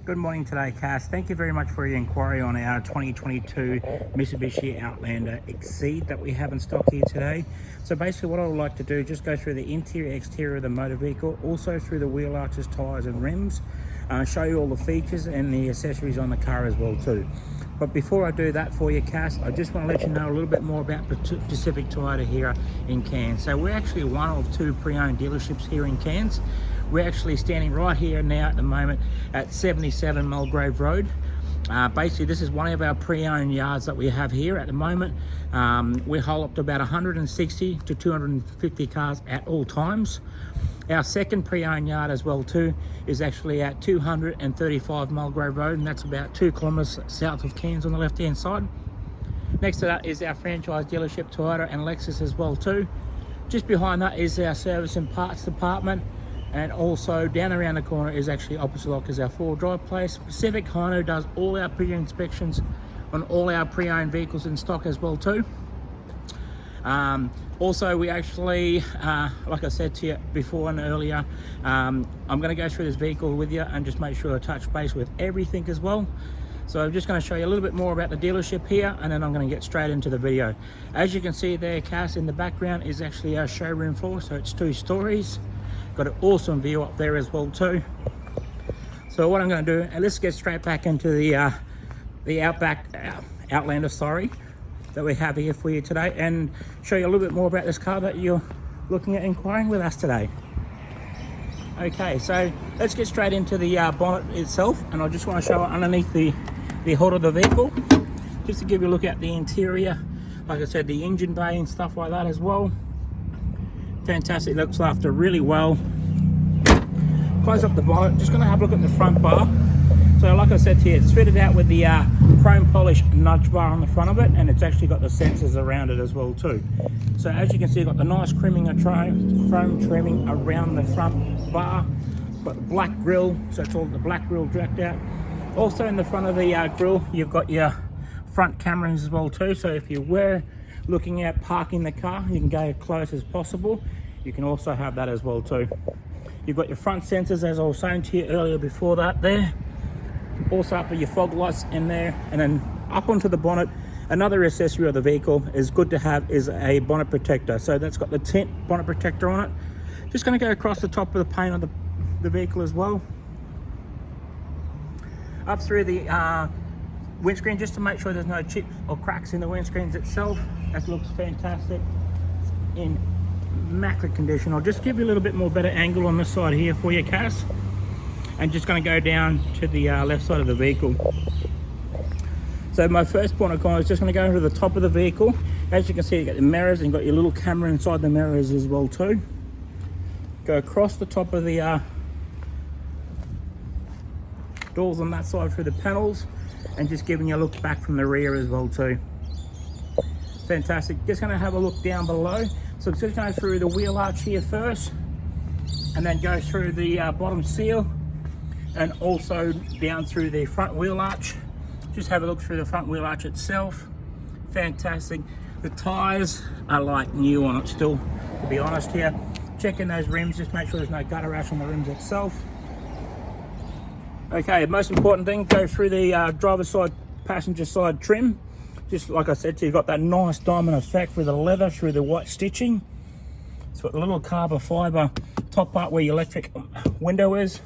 Good morning today, Cass. Thank you very much for your inquiry on our 2022 Mitsubishi Outlander Exceed that we have in stock here today. So basically what I would like to do, just go through the interior, exterior of the motor vehicle, also through the wheel arches, tyres and rims, show you all the features and the accessories on the car as well too. But before I do that for you, Cass, I just want to let you know a little bit more about Pacific Toyota here in Cairns. So we're actually one of two pre-owned dealerships here in Cairns. We're actually standing right here now at the moment at 77 Mulgrave Road. Basically, this is one of our pre-owned yards that we have here at the moment. We hold up to about 160 to 250 cars at all times. Our second pre-owned yard as well too is actually at 235 Mulgrave Road, and that's about 2 kilometres south of Cairns on the left hand side. Next to that is our franchise dealership Toyota and Lexus as well too. Just behind that is our service and parts department, and also down around the corner is actually opposite lock is our 4-wheel drive place. Pacific Hino does all our pre-inspections on all our pre-owned vehicles in stock as well too. Also, we actually, like I said to you before and earlier, I'm going to go through this vehicle with you and just make sure I touch base with everything as well. So I'm just going to show you a little bit more about the dealership here, and then I'm going to get straight into the video. As you can see there, Cass, in the background is actually our showroom floor, so it's 2 stories. Got an awesome view up there as well too. So what I'm going to do, and let's get straight back into the Outlander, sorry, that we have here for you today, and show you a little bit more about this car that you're looking at inquiring with us today. Okay, so let's get straight into the bonnet itself, and I just want to show it underneath the hood of the vehicle, just to give you a look at the interior. Like I said, the engine bay and stuff like that as well. Fantastic, looks after really well. Close up the bonnet, just going to have a look at the front bar. So like I said to you, it's fitted out with the chrome polish nudge bar on the front of it, and it's actually got the sensors around it as well too. So as you can see, got the nice chrome trimming around the front bar. Got the black grille, so it's all the black grille dragged out. Also in the front of the grille, you've got your front cameras as well too. So if you were looking at parking the car, you can go as close as possible. You can also have that as well too. You've got your front sensors, as I was saying to you earlier before that there. Also up with your fog lights in there, and then up onto the bonnet, another accessory of the vehicle is good to have is a bonnet protector. So that's got the tint bonnet protector on it. Just going to go across the top of the paint of the vehicle as well. Up through the windscreen, just to make sure there's no chips or cracks in the windscreens itself. That looks fantastic in immaculate condition. I'll just give you a little bit more better angle on this side here for you, Cass. And just going to go down to the left side of the vehicle. So my first point of contact is just going to go to the top of the vehicle. As you can see, you got the mirrors, and you've got your little camera inside the mirrors as well too. Go across the top of the doors on that side through the panels, and just giving you a look back from the rear as well too. Fantastic. Just going to have a look down below. So just go through the wheel arch here first, and then go through the bottom seal, and also down through the front wheel arch. Just have a look through the front wheel arch itself. Fantastic. The tires are like new on it still, to be honest here. Checking those rims, just make sure there's no gutter rash on the rims itself. Okay, most important thing, go through the driver's side, passenger side trim. Just like I said to you, got that nice diamond effect with the leather through the white stitching. It's got the little carbon fibre top part where your electric window is,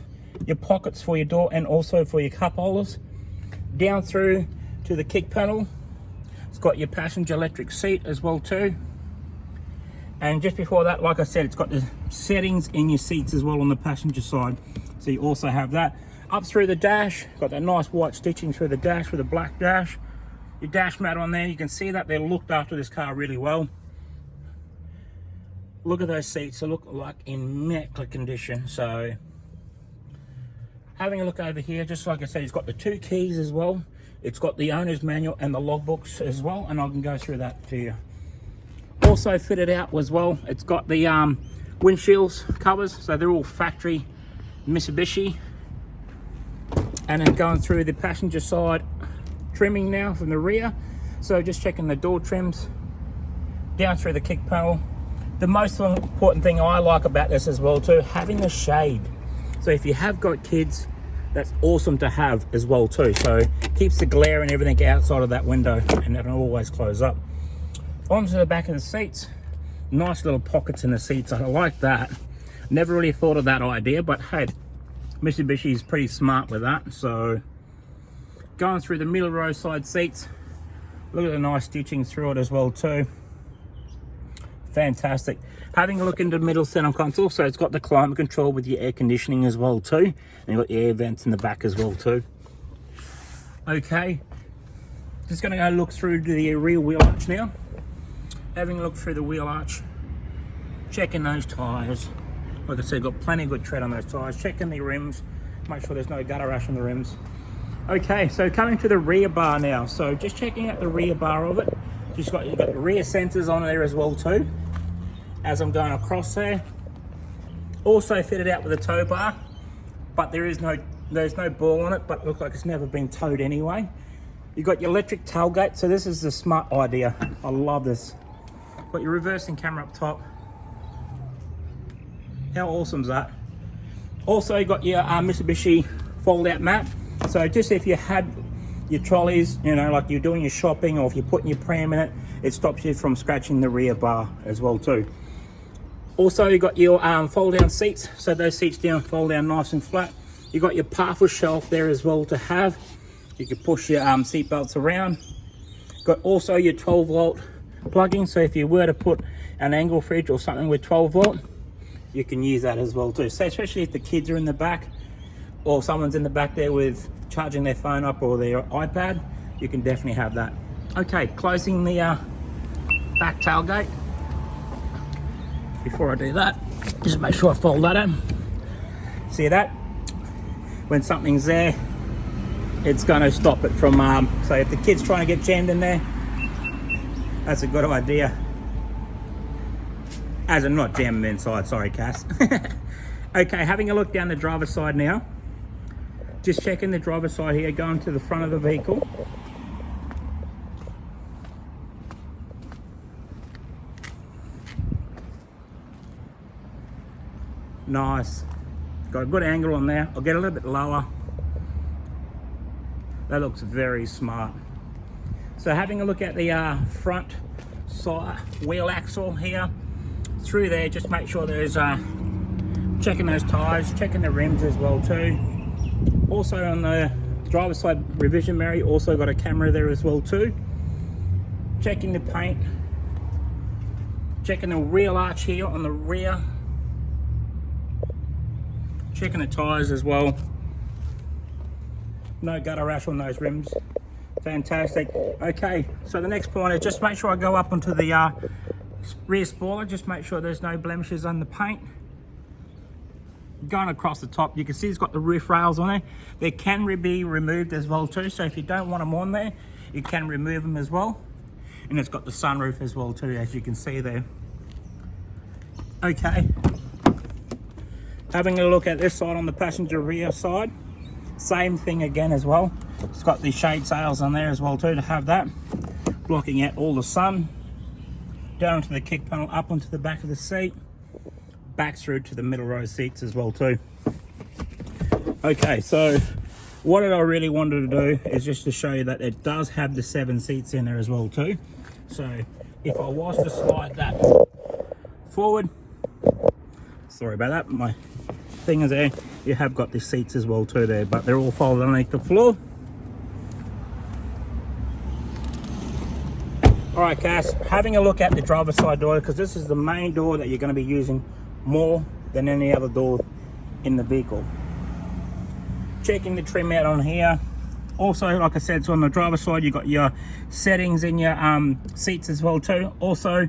your pockets for your door, and also for your cup holders. Down through to the kick panel, it's got your passenger electric seat as well too. And just before that, like I said, it's got the settings in your seats as well on the passenger side, so you also have that. Up through the dash, got that nice white stitching through the dash with a black dash. Your dash mat on there, you can see that they looked after this car really well. Look at those seats, they look like in immaculate condition. So having a look over here, just like I said, it's got the 2 keys as well. It's got the owner's manual and the logbooks as well, and I can go through that to you. Also fitted out as well, it's got the windshields covers, so they're all factory Mitsubishi. And then going through the passenger side trimming now from the rear. So just checking the door trims, down through the kick panel. The most important thing I like about this as well too, having the shade. So if you have got kids, That's awesome to have as well too. So keeps the glare and everything outside of that window, and it'll always close up. Onto the back of the seats, nice little pockets in the seats. I like that. Never really thought of that idea, but hey, Mitsubishi is pretty smart with that. So going through the middle row side seats, look at the nice stitching through it as well too. Fantastic. Having a look into the middle center console, so it's got the climate control with your air conditioning as well too, and you've got your air vents in the back as well too. Okay, just going to go look through to the rear wheel arch now. Having a look through the wheel arch, checking those tires. Like I said, got plenty of good tread on those tires. Checking the rims, make sure there's no gutter rash on the rims. Okay, so coming to the rear bar now. So just checking out the rear bar of it. You've got the rear sensors on there as well too, as I'm going across there. Also fitted out with a tow bar, but there's no ball on it, but it looks like it's never been towed anyway. You've got your electric tailgate, so this is the smart idea. I love this. Got your reversing camera up top. How awesome is that? Also you got your Mitsubishi fold out mat. So just if you had your trolleys, you know, like you're doing your shopping, or if you're putting your pram in it, it stops you from scratching the rear bar as well too. Also you got your fold down seats, so those seats fold down nice and flat. You got your parcel shelf there as well to have. You can push your seat belts around. Got also your 12 volt plug-in, so if you were to put an angle fridge or something with 12 volt, you can use that as well too. So especially if the kids are in the back, or someone's in the back there with charging their phone up or their iPad, you can definitely have that. Okay, closing the back tailgate. Before I do that, just make sure I fold that in. See that? When something's there, it's going to stop it from, so if the kid's trying to get jammed in there, that's a good idea. As in not jamming inside, sorry Cass. Okay, having a look down the driver's side now. Just checking the driver's side here, going to the front of the vehicle. Nice. Got a good angle on there. I'll get a little bit lower. That looks very smart. So having a look at the front side wheel axle here. Through there, just make sure there's checking those tires, checking the rims as well too. Also on the driver's side revision mirror, also got a camera there as well too. Checking the paint, checking the wheel arch here on the rear, checking the tires as well. No gutter rash on those rims. Fantastic. Okay, so the next point is just make sure I go up onto the rear spoiler, just make sure there's no blemishes on the paint. Going across the top, you can see it's got the roof rails on it. They can be removed as well too, so if you don't want them on there, you can remove them as well. And it's got the sunroof as well too, as you can see there. Okay, having a look at this side on the passenger rear side, same thing again as well. It's got the shade sails on there as well too to have that, blocking out all the sun. Down to the kick panel, up onto the back of the seat, back through to the middle row seats as well too. Okay, so what I really wanted to do is just to show you that it does have the 7 seats in there as well too. So if I was to slide that forward, sorry about that, my thing is there, you have got the seats as well too there, but they're all folded underneath the floor. All right, Cass, having a look at the driver's side door, because this is the main door that you're going to be using more than any other door in the vehicle. Checking the trim out on here. Also, like I said, so on the driver's side, you've got your settings in your seats as well too. Also,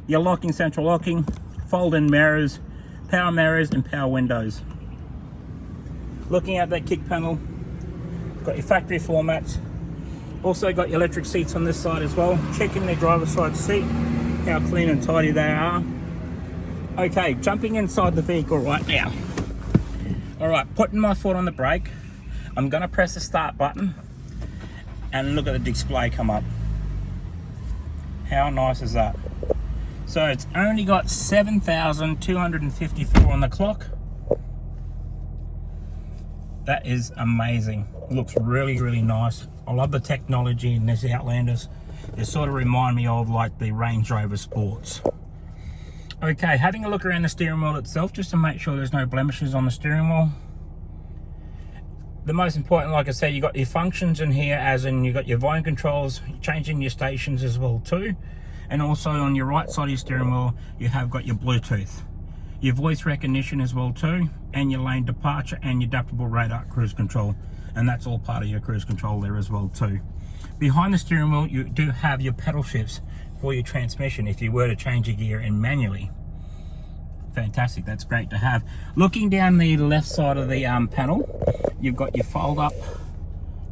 your locking, central locking, fold-in mirrors, power mirrors, and power windows. Looking at that kick panel, got your factory floor mats. Also got your electric seats on this side as well. Checking the driver's side seat, how clean and tidy they are. Okay, jumping inside the vehicle right now. All right, putting my foot on the brake. I'm gonna press the start button and look at the display come up. How nice is that? So it's only got 7,254 on the clock. That is amazing. Looks really, really nice. I love the technology in this Outlanders. They sort of remind me of like the Range Rover Sports. Okay, having a look around the steering wheel itself, just to make sure there's no blemishes on the steering wheel. The most important, like I said, you got your functions in here, as in you got your volume controls, changing your stations as well too. And also on your right side of your steering wheel, you have got your Bluetooth, your voice recognition as well too, and your lane departure and your adaptable radar cruise control. And that's all part of your cruise control there as well too. Behind the steering wheel, you do have your pedal shifts for your transmission if you were to change your gear in manually. Fantastic, that's great to have. Looking down the left side of the panel, you've got your fold up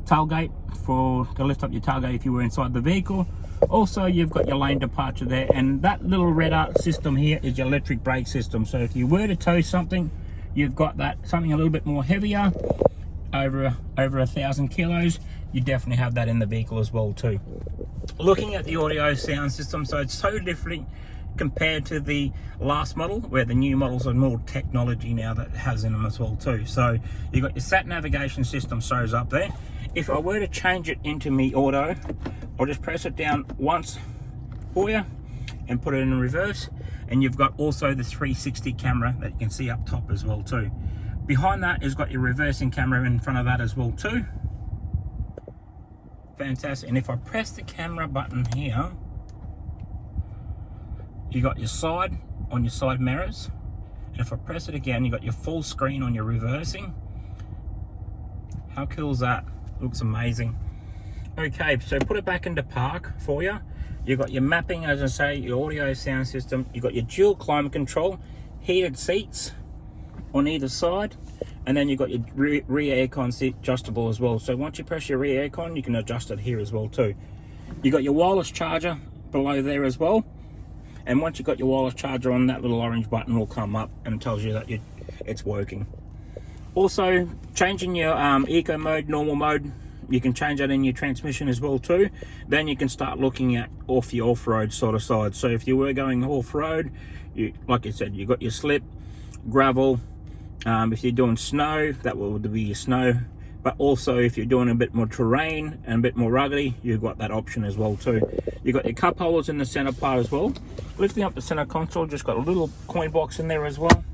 tailgate to lift up your tailgate if you were inside the vehicle. Also, you've got your lane departure there, and that little red arc system here is your electric brake system. So if you were to tow something, you've got that something a little bit more heavier, over 1,000 kilos, you definitely have that in the vehicle as well too. Looking at the audio sound system, so it's so different compared to the last model, where the new models are more technology now that has in them as well too. So you've got your sat navigation system shows up there. If I were to change it into me auto, I'll just press it down once for you and put it in reverse, and you've got also the 360 camera that you can see up top as well too. Behind that is got your reversing camera in front of that as well too. Fantastic. And if I press the camera button here, you got your side on your side mirrors, and if I press it again, you got your full screen on your reversing. How cool is that? Looks amazing. Okay, so put it back into park for you. You've got your mapping, as I say, your audio sound system. You've got your dual climate control, heated seats on either side, and then you've got your rear aircon seat adjustable as well. So once you press your rear aircon, you can adjust it here as well too. You've got your wireless charger below there as well. And once you've got your wireless charger on, that little orange button will come up and tells you that it's working. Also, changing your eco mode, normal mode, you can change that in your transmission as well too. Then you can start looking at your off-road sort of side. So if you were going off-road, like I said, you got your slip, gravel. If you're doing snow, that will be your snow. But also if you're doing a bit more terrain and a bit more ruggedy, you've got that option as well too. You've got your cup holders in the center part as well. Lifting up the center console, just got a little coin box in there as well.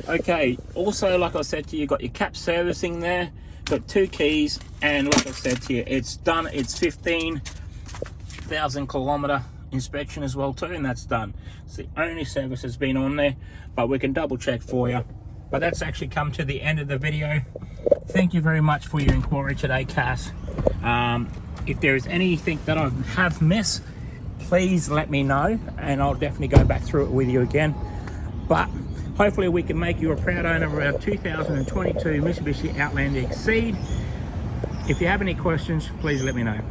Okay, also like I said to you, got your cap servicing there, got 2 keys, and like I said to you, it's done. It's 15,000 kilometer inspection as well too, and that's done. It's the only service that's been on there, but we can double check for you. But that's actually come to the end of the video. Thank you very much for your inquiry today, Cass. If there is anything that I have missed, please let me know, and I'll definitely go back through it with you again. But hopefully we can make you a proud owner of our 2022 Mitsubishi Outlander Exceed. If you have any questions, please let me know.